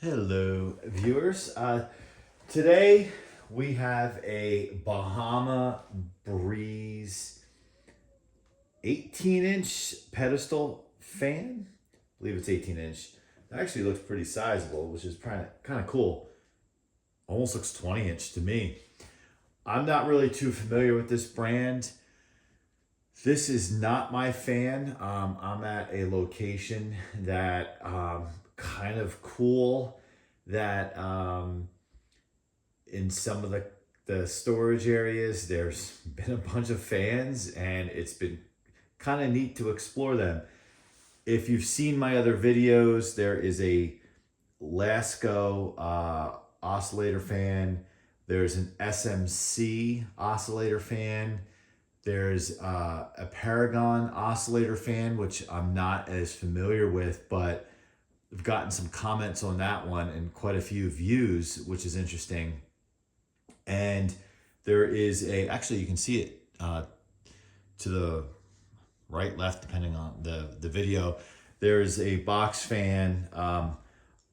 Hello, viewers. Today we have a Bahama Breeze 18-inch pedestal fan. I believe it's 18-inch. It actually looks pretty sizable, which is kind of cool. Almost looks 20-inch to me. I'm not really too familiar with this brand. This is not my fan. I'm at a location that kind of cool that in some of the storage areas there's been a bunch of fans and it's been kind of neat to explore them. If you've seen my other videos, there is a Lasko oscillator fan. There's an SMC oscillator fan. There's a Paragon oscillator fan, which I'm not as familiar with, but I've gotten some comments on that one and quite a few views, which is interesting. And there is actually you can see it to the right, left, depending on the video. There's a box fan.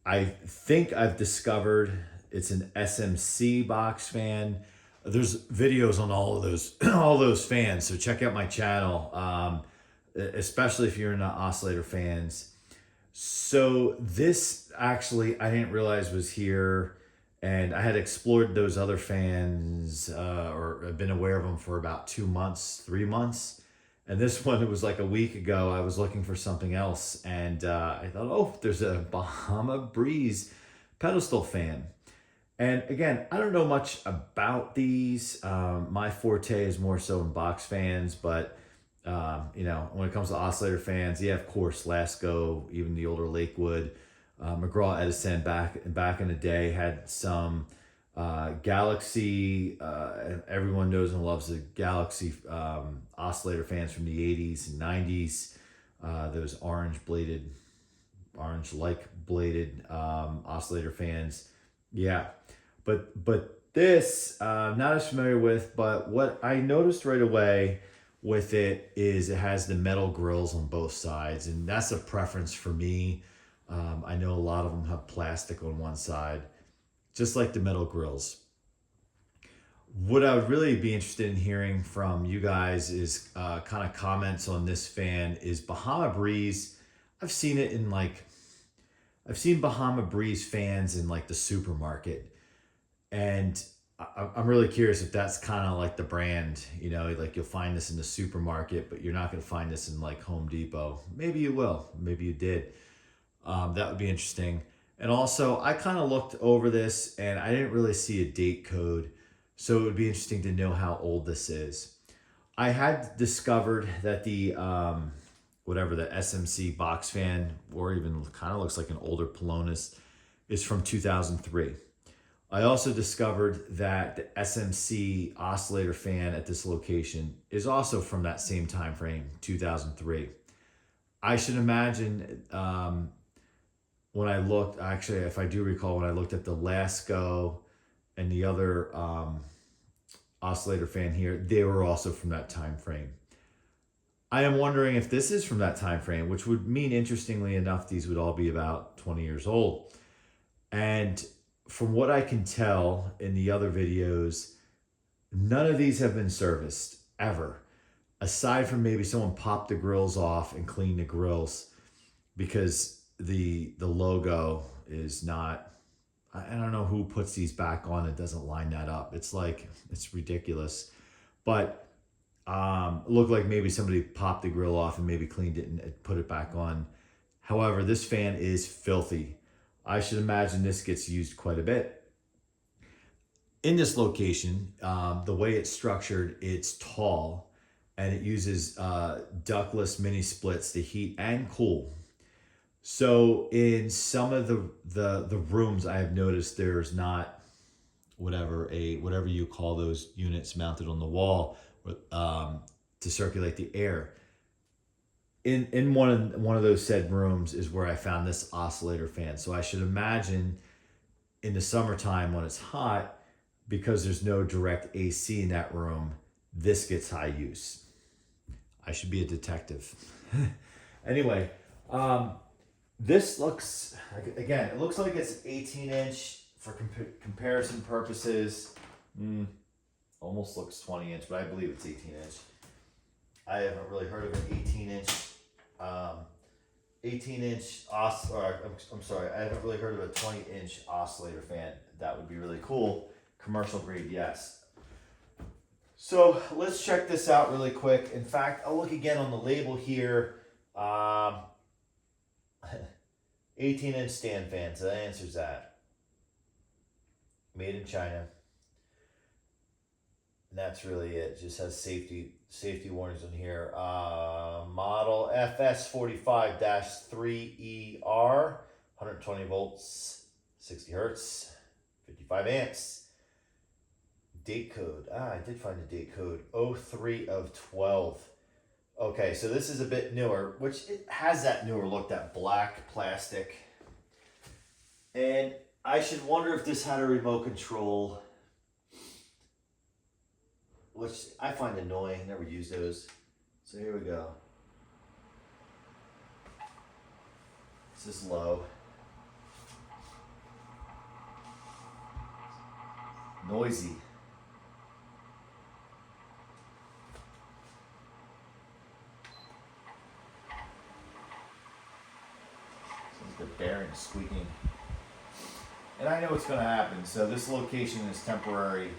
I think I've discovered it's an SMC box fan. There's videos on all of those all those fans, so check out my channel, especially if you're into oscillator fans. So this actually I didn't realize was here, and I had explored those other fans or I've been aware of them for about 2 months, 3 months. And this one, it was like a week ago, I was looking for something else, and I thought, oh, there's a Bahama Breeze pedestal fan. And again, I don't know much about these. My forte is more so in box fans, but when it comes to oscillator fans, yeah, of course, Lasko, even the older Lakewood, McGraw Edison back in the day had some Galaxy. Everyone knows and loves the Galaxy oscillator fans from the 80s and 90s. Those orange-like bladed oscillator fans. Yeah. But this, not as familiar with, but what I noticed right away with it is it has the metal grills on both sides, and that's a preference for me. I know a lot of them have plastic on one side, just like the metal grills. What I would really be interested in hearing from you guys is kind of comments on this fan. Is Bahama Breeze, I've seen Bahama Breeze fans in like the supermarket. And I'm really curious if that's kind of like the brand, like you'll find this in the supermarket, but you're not going to find this in like Home Depot. Maybe you will, maybe you did. That would be interesting. And also I kind of looked over this and I didn't really see a date code. So it would be interesting to know how old this is. I had discovered that the SMC box fan, or even kind of looks like an older Pelonis, is from 2003. I also discovered that the SMC oscillator fan at this location is also from that same time frame, 2003. I should imagine when I looked, actually, if I do recall, when I looked at the Lasko and the other oscillator fan here, they were also from that time frame. I am wondering if this is from that time frame, which would mean, interestingly enough, these would all be about 20 years old. And from what I can tell in the other videos, none of these have been serviced ever, aside from maybe someone popped the grills off and cleaned the grills, because the logo is not, I don't know who puts these back on and doesn't line that up. It's ridiculous. But it looked like maybe somebody popped the grill off and maybe cleaned it and put it back on. However, this fan is filthy. I should imagine this gets used quite a bit. In this location, the way it's structured, it's tall and it uses ductless mini splits to heat and cool. So in some of the rooms, I have noticed there's not whatever you call those units mounted on the wall to circulate the air. In one of those said rooms is where I found this oscillator fan. So I should imagine in the summertime when it's hot, because there's no direct AC in that room, this gets high use. I should be a detective. Anyway, This looks, again, it looks like it's 18-inch for comparison purposes. Almost looks 20-inch, but I believe it's 18-inch. I haven't really heard of an 18-inch I'm sorry, I haven't really heard of a 20-inch oscillator fan. That would be really cool. Commercial grade, yes. So let's check this out really quick. In fact, I'll look again on the label here. 18-inch stand fan, so that answers that. Made in China. And that's really it. Just has safety warnings on here. Model FS45-3ER, 120 volts, 60 hertz, 55 amps. Date code. I did find the date code. 03 of 12. Okay, so this is a bit newer, which it has that newer look, that black plastic. And I should wonder if this had a remote control, which I find annoying. Never use those. So here we go. This is low. Noisy. The bearing squeaking. And I know what's going to happen. So this location is temporary.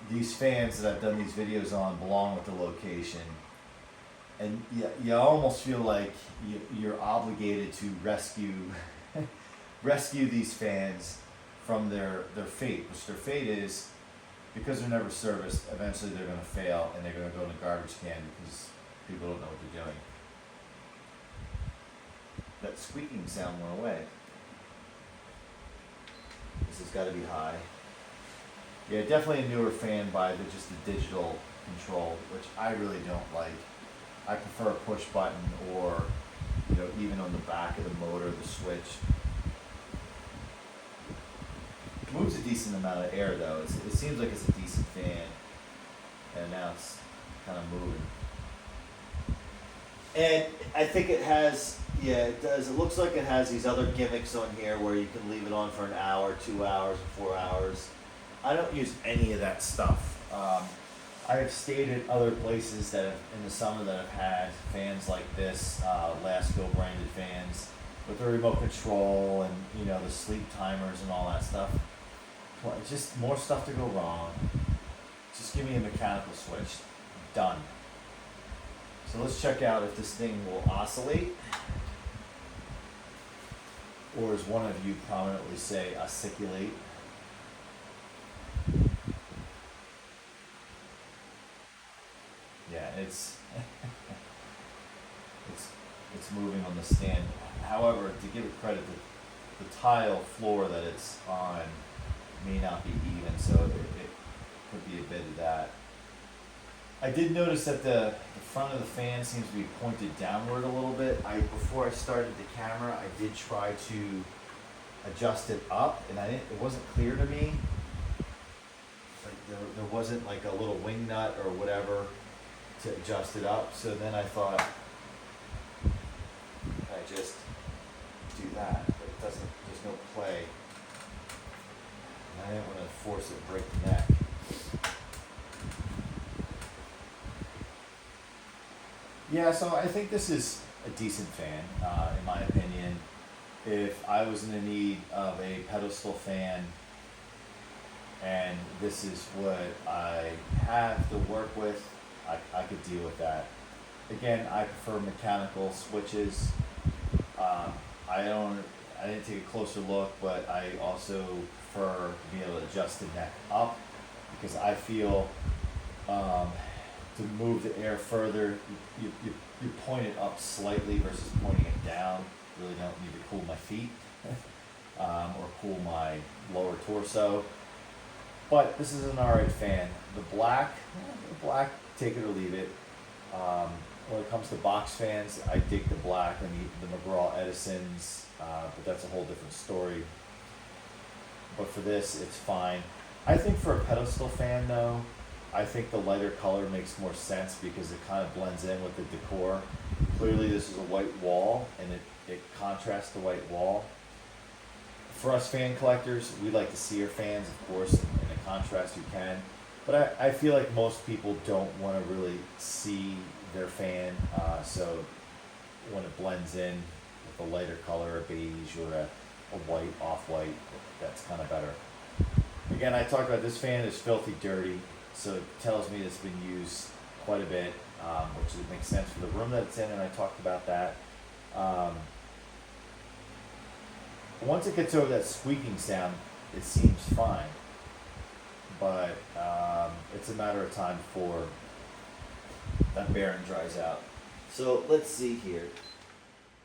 These fans that I've done these videos on belong with the location. And you almost feel like you're obligated to rescue these fans from their fate. Which their fate is, because they're never serviced, eventually they're going to fail and they're going to go in the garbage can because people don't know what they're doing. That squeaking sound went away. This has got to be high. Yeah, definitely a newer fan by just the digital control, which I really don't like. I prefer a push button or, even on the back of the motor, the switch. It moves a decent amount of air though. It seems like it's a decent fan, and now it's kind of moving. And I think it has, it does. It looks like it has these other gimmicks on here where you can leave it on for an hour, 2 hours, 4 hours. I don't use any of that stuff. I have stayed at other places that in the summer that have had fans like this, Lasko branded fans with the remote control and the sleep timers and all that stuff. Just more stuff to go wrong. Just give me a mechanical switch. Done. So let's check out if this thing will oscillate, or as one of you prominently say, oscillate. Yeah, it's moving on the stand. However, to give it credit, the tile floor that it's on may not be even, so it could be a bit of that. I did notice that the front of the fan seems to be pointed downward a little bit. Before I started the camera, I did try to adjust it up, and it wasn't clear to me. Like there wasn't like a little wing nut or whatever to adjust it up. So then I thought I just do that, but it doesn't. There's no play. And I didn't want to force it, break the neck. Yeah, so I think this is a decent fan, in my opinion. If I was in the need of a pedestal fan, and this is what I have to work with, I could deal with that. Again, I prefer mechanical switches. I didn't take a closer look, but I also prefer to be able to adjust the neck up, because I feel to move the air further, you point it up slightly versus pointing it down. Really don't need to cool my feet or cool my lower torso. But this is an alright fan. The black, take it or leave it. When it comes to box fans, I dig the black and the McGraw Edisons, but that's a whole different story. But for this, it's fine. I think for a pedestal fan though, I think the lighter color makes more sense because it kind of blends in with the decor. Clearly this is a white wall, and it contrasts the white wall. For us fan collectors, we like to see our fans, of course, in the contrast you can. But I feel like most people don't want to really see their fan, so when it blends in with a lighter color, a beige or a white, off-white, that's kind of better. Again, I talked about this fan is filthy dirty, so it tells me it's been used quite a bit, which makes sense for the room that it's in, and I talked about that. Once it gets over that squeaking sound, it seems fine, but it's a matter of time before that bearing dries out. So let's see here.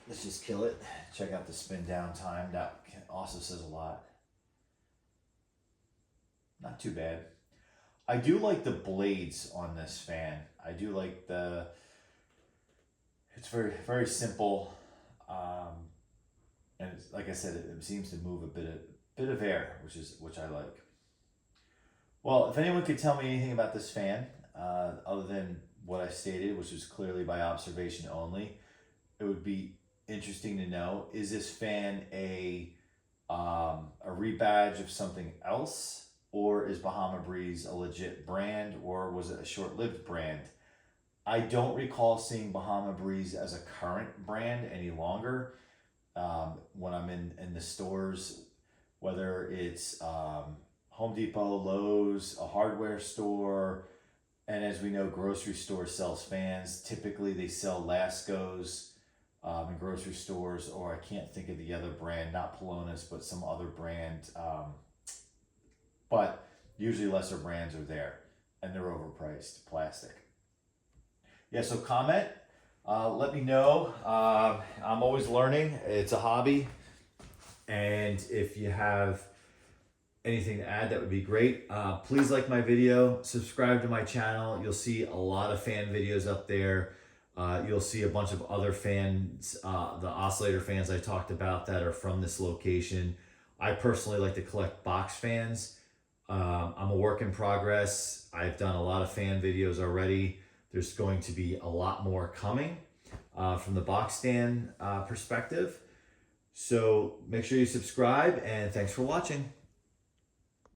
Let's just kill it. Check out the spin down time. That also says a lot. Not too bad. I do like the blades on this fan. I do like it's very, very simple. And like I said, it seems to move a bit of air, which I like. Well, if anyone could tell me anything about this fan, other than what I stated, which was clearly by observation only, it would be interesting to know, is this fan a rebadge of something else, or is Bahama Breeze a legit brand, or was it a short-lived brand? I don't recall seeing Bahama Breeze as a current brand any longer. When I'm in the stores, whether it's Home Depot, Lowe's, a hardware store, and as we know, grocery store sells fans. Typically they sell Laskos in grocery stores, or I can't think of the other brand, not Polonus, but some other brand. But usually lesser brands are there, and they're overpriced, plastic. Yeah, so comment. Let me know. I'm always learning. It's a hobby. And if you have anything to add, that would be great. Please like my video. Subscribe to my channel. You'll see a lot of fan videos up there. You'll see a bunch of other fans, the oscillator fans I talked about that are from this location. I personally like to collect box fans. I'm a work in progress. I've done a lot of fan videos already. There's going to be a lot more coming from the box stand perspective. So make sure you subscribe, and thanks for watching.